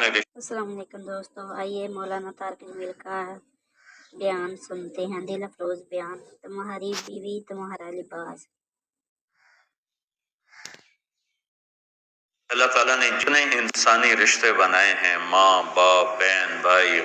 نے السلام علیکم دوستو، آئیے مولانا طارق جمیل کا بیان سنتے ہیں، دل افروز بیان۔ تمہاری بیوی تمہارا لباس۔ اللہ تعالیٰ نے جتنے انسانی رشتے بنائے ہیں، ماں باپ، بہن بھائی،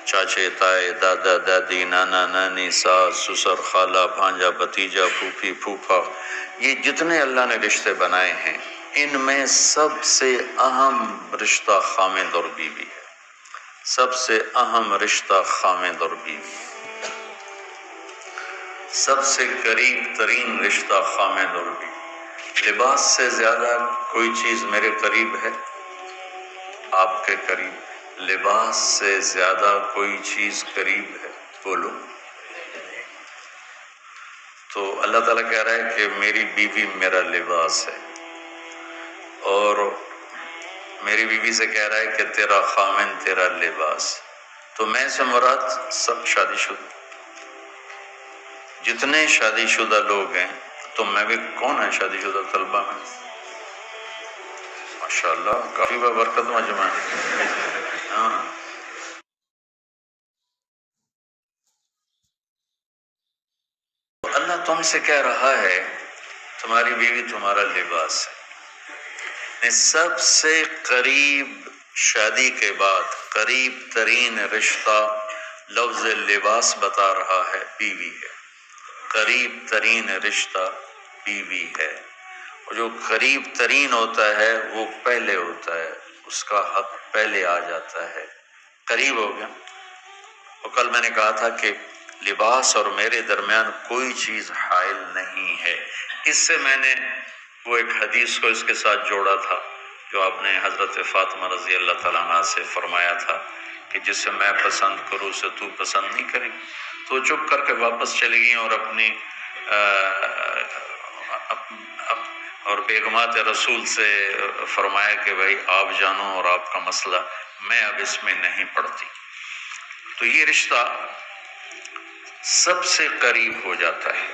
چاچے تائے، دادا دادی، نانا نانی، ساس سسر، خالہ بھانجا بھتیجا، پھوپھی پھوپھا، یہ جتنے اللہ نے رشتے بنائے ہیں، ان میں سب سے اہم رشتہ خامند اور بیوی ہے۔ سب سے اہم رشتہ خامند اور بیوی، سب سے قریب ترین رشتہ خامند اور بیوی۔ لباس سے زیادہ کوئی چیز میرے قریب ہے، آپ کے قریب؟ لباس سے زیادہ کوئی چیز قریب ہے؟ بولو۔ تو اللہ تعالیٰ کہہ رہا ہے کہ میری بیوی میرا لباس ہے، اور میری بیوی سے کہہ رہا ہے کہ تیرا خامن تیرا لباس۔ تو میں سے مراد سب شادی شدہ، جتنے شادی شدہ لوگ ہیں۔ تو میں بھی کون ہے شادی شدہ طلبہ میں؟ ماشاءاللہ، کافی بابرکت مجمع ہے۔ ہاں، اللہ تم سے کہہ رہا ہے تمہاری بیوی تمہارا لباس ہے۔ سب سے قریب شادی کے بعد قریب ترین رشتہ لفظ لباس بتا رہا ہے بیوی ہے۔ قریب ترین رشتہ بیوی ہے، اور جو قریب ترین ہوتا ہے وہ پہلے ہوتا ہے، اس کا حق پہلے آ جاتا ہے، قریب ہو گیا۔ اور کل میں نے کہا تھا کہ لباس اور میرے درمیان کوئی چیز حائل نہیں ہے۔ اس سے میں نے وہ ایک حدیث کو اس کے ساتھ جوڑا تھا جو آپ نے حضرت فاطمہ رضی اللہ تعالیٰ عنہ سے فرمایا تھا کہ جسے میں پسند کروں اسے تو پسند نہیں کرے۔ تو چپ کر کے واپس چلی گئیں اور اور بیگمات رسول سے فرمایا کہ بھائی آپ جانو اور آپ کا مسئلہ، میں اب اس میں نہیں پڑتی۔ تو یہ رشتہ سب سے قریب ہو جاتا ہے،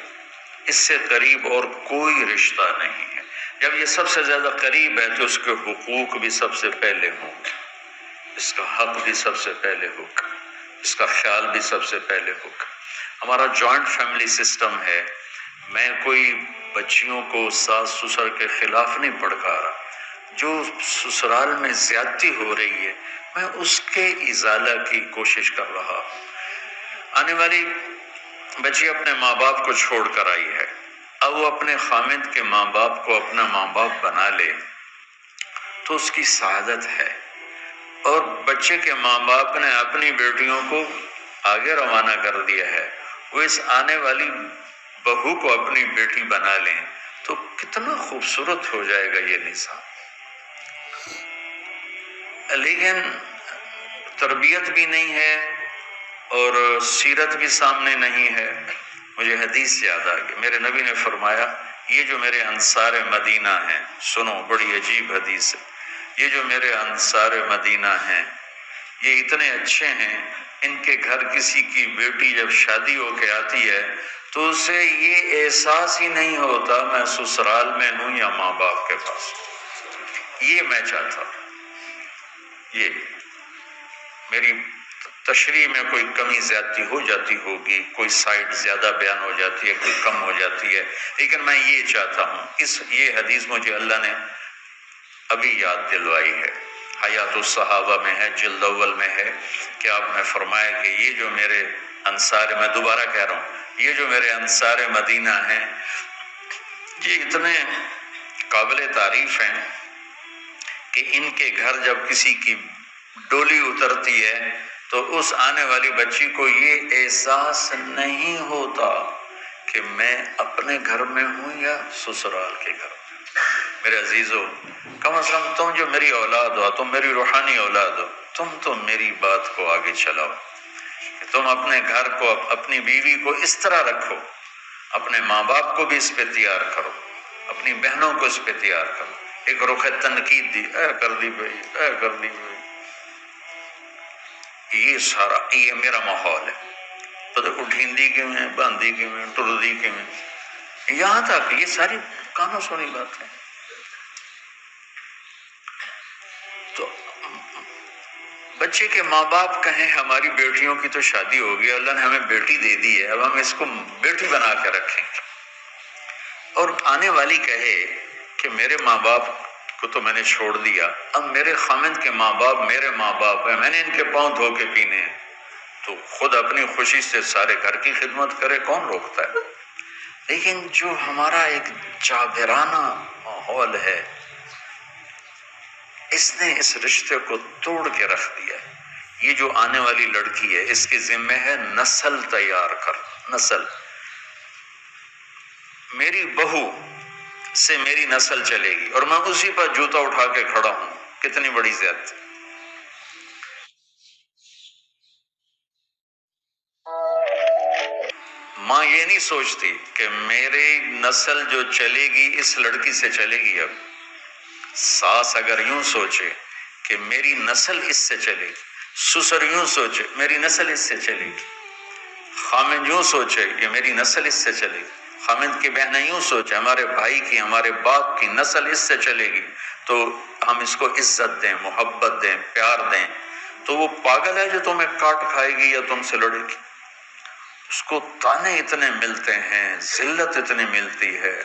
اس سے قریب اور کوئی رشتہ نہیں ہے۔ جب یہ سب سے زیادہ قریب ہے تو اس کے حقوق بھی سب سے پہلے ہوں گے، اس کا حق بھی سب سے پہلے ہوگا، اس کا خیال بھی سب سے پہلے ہوگا۔ ہمارا جوائنٹ فیملی سسٹم ہے۔ میں کوئی بچیوں کو ساس سسر کے خلاف نہیں بھڑکا رہا، جو سسرال میں زیادتی ہو رہی ہے میں اس کے ازالہ کی کوشش کر رہا ہوں۔ آنے والی بچی اپنے ماں باپ کو چھوڑ کر آئی ہے، اب وہ اپنے خامند کے ماں باپ کو اپنا ماں باپ بنا لے تو اس کی سعادت ہے، اور بچے کے ماں باپ نے اپنی بیٹیوں کو آگے روانہ کر دیا ہے، وہ اس آنے والی بہو کو اپنی بیٹی بنا لیں تو کتنا خوبصورت ہو جائے گا یہ نظام۔ لیکن تربیت بھی نہیں ہے اور سیرت بھی سامنے نہیں ہے۔ مجھے حدیث یاد آ گئی، میرے نبی نے فرمایا یہ جو میرے انصار مدینہ ہیں، سنو بڑی عجیب حدیث ہے، یہ جو میرے انصار مدینہ ہیں یہ اتنے اچھے ہیں، ان کے گھر کسی کی بیٹی جب شادی ہو کے آتی ہے تو اسے یہ احساس ہی نہیں ہوتا میں سسرال میں ہوں یا ماں باپ کے پاس۔ یہ میں چاہتا ہوں، یہ میری تشریح میں کوئی کمی زیادتی ہو جاتی ہوگی، کوئی سائٹ زیادہ بیان ہو جاتی ہے، کوئی کم ہو جاتی ہے، لیکن میں یہ چاہتا ہوں۔ یہ حدیث مجھے اللہ نے ابھی یاد دلوائی ہے، حیات الصحابہ میں ہے، جلد اول میں ہے، کہ آپ نے فرمایا کہ یہ جو میرے انصار، میں دوبارہ کہہ رہا ہوں، یہ جو میرے انصار مدینہ ہیں یہ اتنے قابل تعریف ہیں کہ ان کے گھر جب کسی کی ڈولی اترتی ہے تو اس آنے والی بچی کو یہ احساس نہیں ہوتا کہ میں اپنے گھر میں ہوں یا سسرال کے گھر میں۔ میرے عزیزو، کم از کم تم جو میری اولاد ہو، تم میری روحانی اولاد ہو، تم تو میری بات کو آگے چلاؤ، تم اپنے گھر کو، اپنی بیوی کو اس طرح رکھو، اپنے ماں باپ کو بھی اس پہ تیار کرو، اپنی بہنوں کو اس پہ تیار کرو۔ ایک رخ تنقید دی، اے کر دی بھائی، اے کر دی بھائی، یہ سارا یہ میرا ماحول ہے۔ تو اٹھیندی کے میں، باندھی کے میں، ٹردی کے میں، یہاں تک یہ ساری کانوں سنی بات ہے۔ تو بچے کے ماں باپ کہیں ہماری بیٹیوں کی تو شادی ہو گئی، اللہ نے ہمیں بیٹی دے دی ہے، اب ہم اس کو بیٹی بنا کے رکھیں گے، اور آنے والی کہے کہ میرے ماں باپ کو تو میں نے چھوڑ دیا، اب میرے خامند کے ماں باپ میرے ماں باپ ہیں، میں نے ان کے پاؤں دھو کے پینے ہیں، تو خود اپنی خوشی سے سارے گھر کی خدمت کرے، کون روکتا ہے؟ لیکن جو ہمارا ایک جابرانہ ماحول ہے، اس نے اس رشتے کو توڑ کے رکھ دیا ہے۔ یہ جو آنے والی لڑکی ہے، اس کے ذمہ ہے نسل تیار کر، نسل، میری بہو سے میری نسل چلے گی اور میں اسی پر جوتا اٹھا کے کھڑا ہوں، کتنی بڑی زیادتی۔ ماں یہ نہیں سوچتی کہ میری نسل جو چلے گی اس لڑکی سے چلے گی، اب ساس اگر یوں سوچے کہ میری نسل اس سے چلے گی، سسر یوں سوچے میری نسل اس سے چلے گی، خامند یوں سوچے کہ میری نسل اس سے چلے گی، خامند کی بہنیں یوں سوچے ہمارے بھائی کی، ہمارے باپ کی نسل اس سے چلے گی، تو ہم اس کو عزت دیں، محبت دیں، پیار دیں، تو وہ پاگل ہے جو تمہیں کاٹ کھائے گی یا تم سے لڑے گی۔ اس کو تانے اتنے ملتے ہیں، ذلت اتنی ملتی ہے،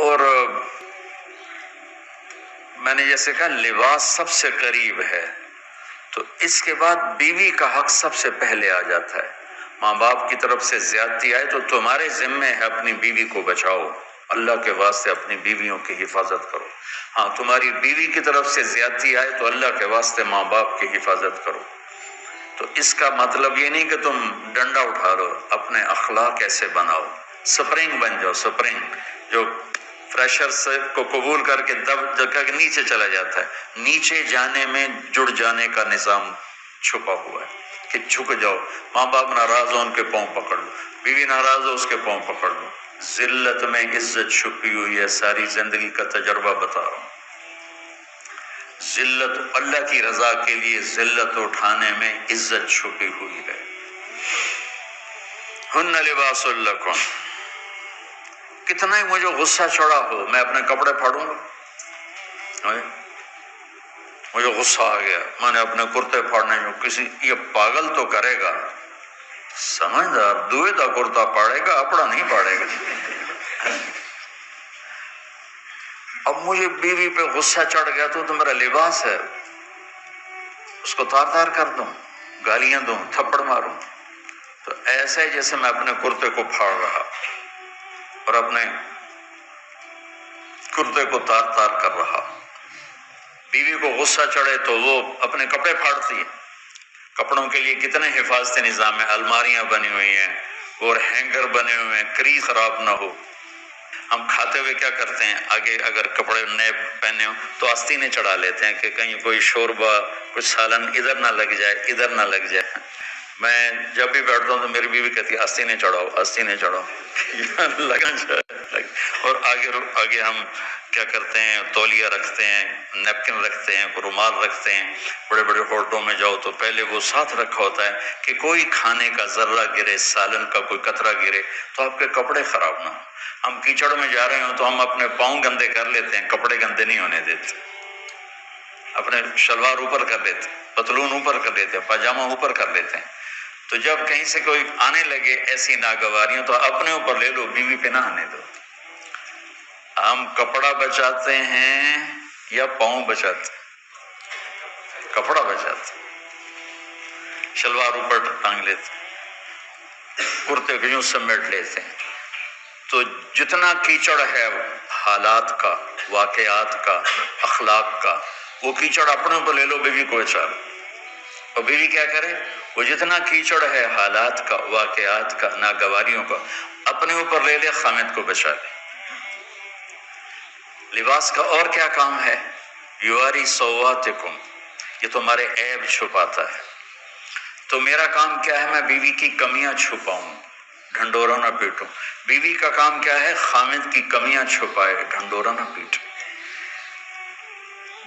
اور میں نے جیسے کہا لباس سب سے قریب ہے، تو اس کے بعد بیوی کا حق سب سے پہلے آ جاتا ہے۔ ماں باپ کی طرف سے زیادتی آئے تو تمہارے ذمہ ہے اپنی بیوی کو بچاؤ، اللہ کے واسطے اپنی بیویوں کی حفاظت کرو۔ ہاں تمہاری بیوی کی طرف سے زیادتی آئے تو اللہ کے واسطے ماں باپ کی حفاظت کرو۔ تو اس کا مطلب یہ نہیں کہ تم ڈنڈا اٹھا لو، اپنے اخلاق ایسے بناؤ، سپرنگ بن جاؤ، سپرنگ جو پریشر سے کو قبول کر کے دب کر کے نیچے چلا جاتا ہے، نیچے جانے میں جڑ جانے کا نظام چھپا ہوا ہے کہ جھک جاؤ، ماں باپ ناراض ہو ان کے پاؤں پکڑ لو، بیوی ناراض ہو اس کے پاؤں پکڑ لو، ذلت میں عزت چھپی ہوئی ہے، ساری زندگی کا تجربہ بتا رہا ہوں۔ ذلت اللہ کی رضا کے لیے ذلت اٹھانے میں عزت چھپی ہوئی ہے۔ ہن لباس لکم، کتنا ہی مجھے غصہ چڑھا ہو میں اپنے کپڑے پھاڑوں گا، مجھے غصہ آ گیا میں نے اپنے کرتے پھاڑنے میں، کسی یہ پاگل تو کرے گا، سمجھدار دوئے دا کرتا پاڑے گا، اپنا نہیں پاڑے گا۔ اب مجھے بیوی پہ غصہ چڑھ گیا تو میرا لباس ہے، اس کو تار تار کر دوں، گالیاں دوں، تھپڑ ماروں، تو ایسا ہی جیسے میں اپنے کرتے کو پھاڑ رہا اور اپنے کرتے کو تار تار کر رہا۔ بیوی کو غصہ چڑھے تو وہ اپنے کپڑے پھاڑتی ہے۔ کپڑوں کے لیے کتنے حفاظتی نظام ہیں، الماریاں بنی ہوئی ہیں اور ہینگر بنے ہوئے ہیں، کریز خراب نہ ہو۔ ہم کھاتے ہوئے کیا کرتے ہیں، آگے اگر کپڑے نئے پہنے ہوں تو آستینے چڑھا لیتے ہیں کہ کہیں کوئی شوربہ کچھ سالن ادھر نہ لگ جائے، ادھر نہ لگ جائے۔ میں جب بھی بیٹھتا ہوں تو میری بیوی کہتی ہے آستینے چڑھاؤ، آستینے چڑھاؤ، لگن جائے۔ اور آگے ہم کیا کرتے ہیں، تولیہ رکھتے ہیں، نیپکن رکھتے ہیں، رومال رکھتے ہیں۔ بڑے بڑے ہوٹلوں میں جاؤ تو پہلے وہ ساتھ رکھا ہوتا ہے کہ کوئی کھانے کا ذرہ گرے، سالن کا کوئی قطرہ گرے تو آپ کے کپڑے خراب نہ ہوں۔ ہم کیچڑ میں جا رہے ہوں تو ہم اپنے پاؤں گندے کر لیتے ہیں، کپڑے گندے نہیں ہونے دیتے، اپنے شلوار اوپر کر لیتے، پتلون اوپر کر لیتے، پاجامہ اوپر کر لیتے ہیں۔ تو جب کہیں سے کوئی آنے لگے ایسی ناگواریاں تو اپنے اوپر لے لو، بیوی پہ نہ آنے دو۔ ہم کپڑا بچاتے ہیں یا پاؤں بچاتے ہیں؟ کپڑا بچاتے ہیں، شلوار اوپر ٹانگ لیتے ہیں، کرتے کو یوں سمیٹ لیتے ہیں۔ تو جتنا کیچڑ ہے حالات کا، واقعات کا، اخلاق کا، وہ کیچڑ اپنے اوپر لے لو، بیوی کو بچا لو۔ اور بیوی کیا کرے، وہ جتنا کیچڑ ہے حالات کا، واقعات کا، ناگواریوں کا، اپنے اوپر لے لے، خامد کو بچا لے۔ لباس کا اور کیا کام ہے، یواری سواتکم، یہ تمہارے عیب چھپاتا ہے۔ تو میرا کام کیا ہے، میں بیوی کی کمیاں چھپاؤں، ڈھنڈورا نہ پیٹوں۔ بیوی کا کام کیا ہے، خامد کی کمیاں چھپائے، ڈھنڈورا نہ پیٹے۔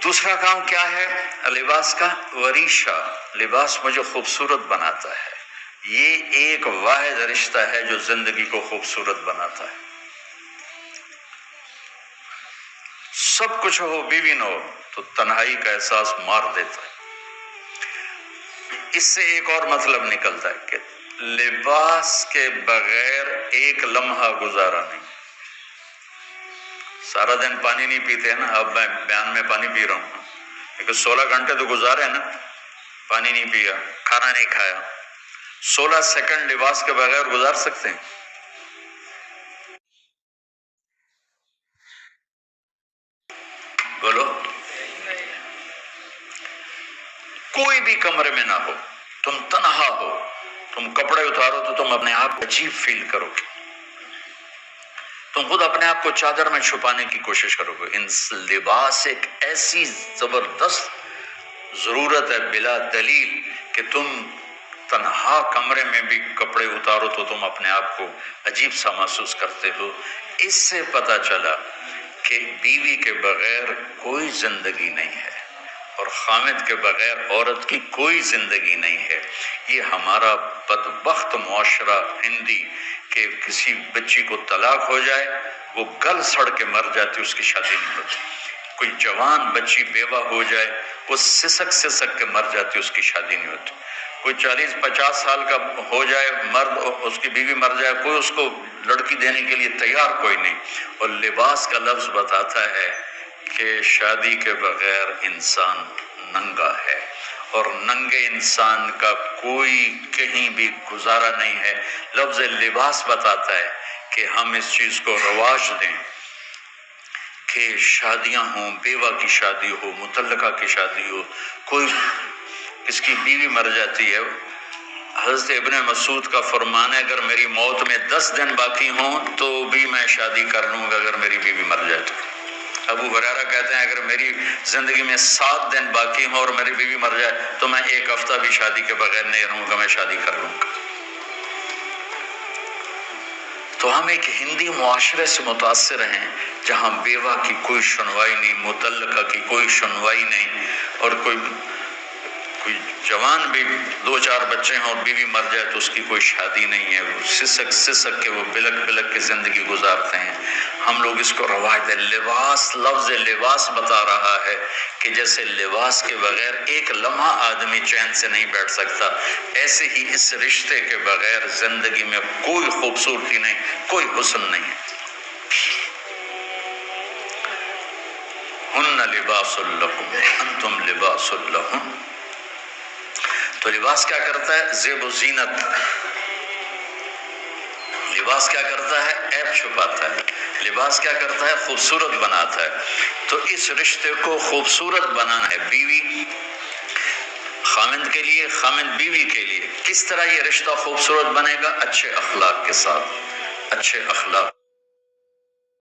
دوسرا کام کیا ہے لباس کا، وریشہ، لباس مجھے خوبصورت بناتا ہے۔ یہ ایک واحد رشتہ ہے جو زندگی کو خوبصورت بناتا ہے۔ سب کچھ ہو، بیوی نہ ہو تو تنہائی کا احساس مار دیتا ہے۔ اس سے ایک اور مطلب نکلتا ہے کہ لباس کے بغیر ایک لمحہ گزارا نہیں. سارا دن پانی نہیں پیتے ہیں نا، اب میں بیان میں پانی پی رہا ہوں، لیکن 16 گھنٹے تو گزارے نا، پانی نہیں پیا، کھانا نہیں کھایا. 16 سیکنڈ لباس کے بغیر گزار سکتے ہیں؟ بولو. کوئی بھی کمرے میں نہ ہو، تم تنہا ہو، تم کپڑے اتارو تو تم اپنے آپ عجیب فیل کرو گے، تم خود اپنے آپ کو چادر میں چھپانے کی کوشش کرو گے. ان لباس ایک ایسی زبردست ضرورت ہے بلا دلیل کہ تم تنہا کمرے میں بھی کپڑے اتارو تو تم اپنے آپ کو عجیب سا محسوس کرتے ہو. اس سے پتہ چلا کہ بیوی کے بغیر کوئی زندگی نہیں ہے اور خامد کے بغیر عورت کی کوئی زندگی نہیں ہے. یہ ہمارا بدبخت معاشرہ ہندی کہ کسی بچی کو طلاق ہو جائے وہ گل سڑ کے مر جاتی، اس کی شادی نہیں ہوتی. کوئی جوان بچی بیوہ ہو جائے وہ سسک کے مر جاتی، اس کی شادی نہیں ہوتی. کوئی 40-50 سال کا ہو جائے مرد، اس کی بیوی مر جائے، کوئی اس کو لڑکی دینے کے لیے تیار کوئی نہیں. اور لباس کا لفظ بتاتا ہے کہ شادی کے بغیر انسان ننگا ہے اور ننگے انسان کا کوئی کہیں بھی گزارا نہیں ہے. لفظ لباس بتاتا ہے کہ ہم اس چیز کو رواج دیں کہ شادیاں ہوں، بیوہ کی شادی ہو، مطلقہ کی شادی ہو، کوئی اس کی بیوی مر جاتی ہے. حضرت ابن مسعود کا فرمان ہے اگر میری موت میں 10 دن باقی ہوں تو بھی میں شادی کر لوں گا اگر میری بیوی مر جائے تو. ابو ہریرہ کہتے ہیں اگر میری زندگی میں 7 دن باقی ہوں اور میری بیوی مر جائے تو میں 1 ہفتہ بھی شادی کے بغیر نہیں رہوں گا، میں شادی کر لوں گا. تو ہم ایک ہندی معاشرے سے متاثر ہیں جہاں بیوہ کی کوئی سنوائی نہیں، مطلقہ کی کوئی سنوائی نہیں، اور کوئی جوان بھی 2-4 بچے ہیں اور بیوی مر جائے تو اس کی کوئی شادی نہیں ہے. وہ سسک کے وہ بلک کے زندگی گزارتے ہیں. ہم لوگ اس کو رواج دیں. لباس، لفظ لباس بتا رہا ہے کہ جیسے لباس کے بغیر ایک لمحہ آدمی چین سے نہیں بیٹھ سکتا، ایسے ہی اس رشتے کے بغیر زندگی میں کوئی خوبصورتی نہیں، کوئی حسن نہیں ہے. ہن لباس لکم انتم لباس لہن. تو لباس کیا کرتا ہے؟ زیب و زینت. لباس کیا کرتا ہے؟ عیب چھپاتا ہے. لباس کیا کرتا ہے؟ خوبصورت بناتا ہے. تو اس رشتے کو خوبصورت بنانا ہے. بیوی خامند کے لیے، خامند بیوی کے لیے. کس طرح یہ رشتہ خوبصورت بنے گا؟ اچھے اخلاق کے ساتھ. اچھے اخلاق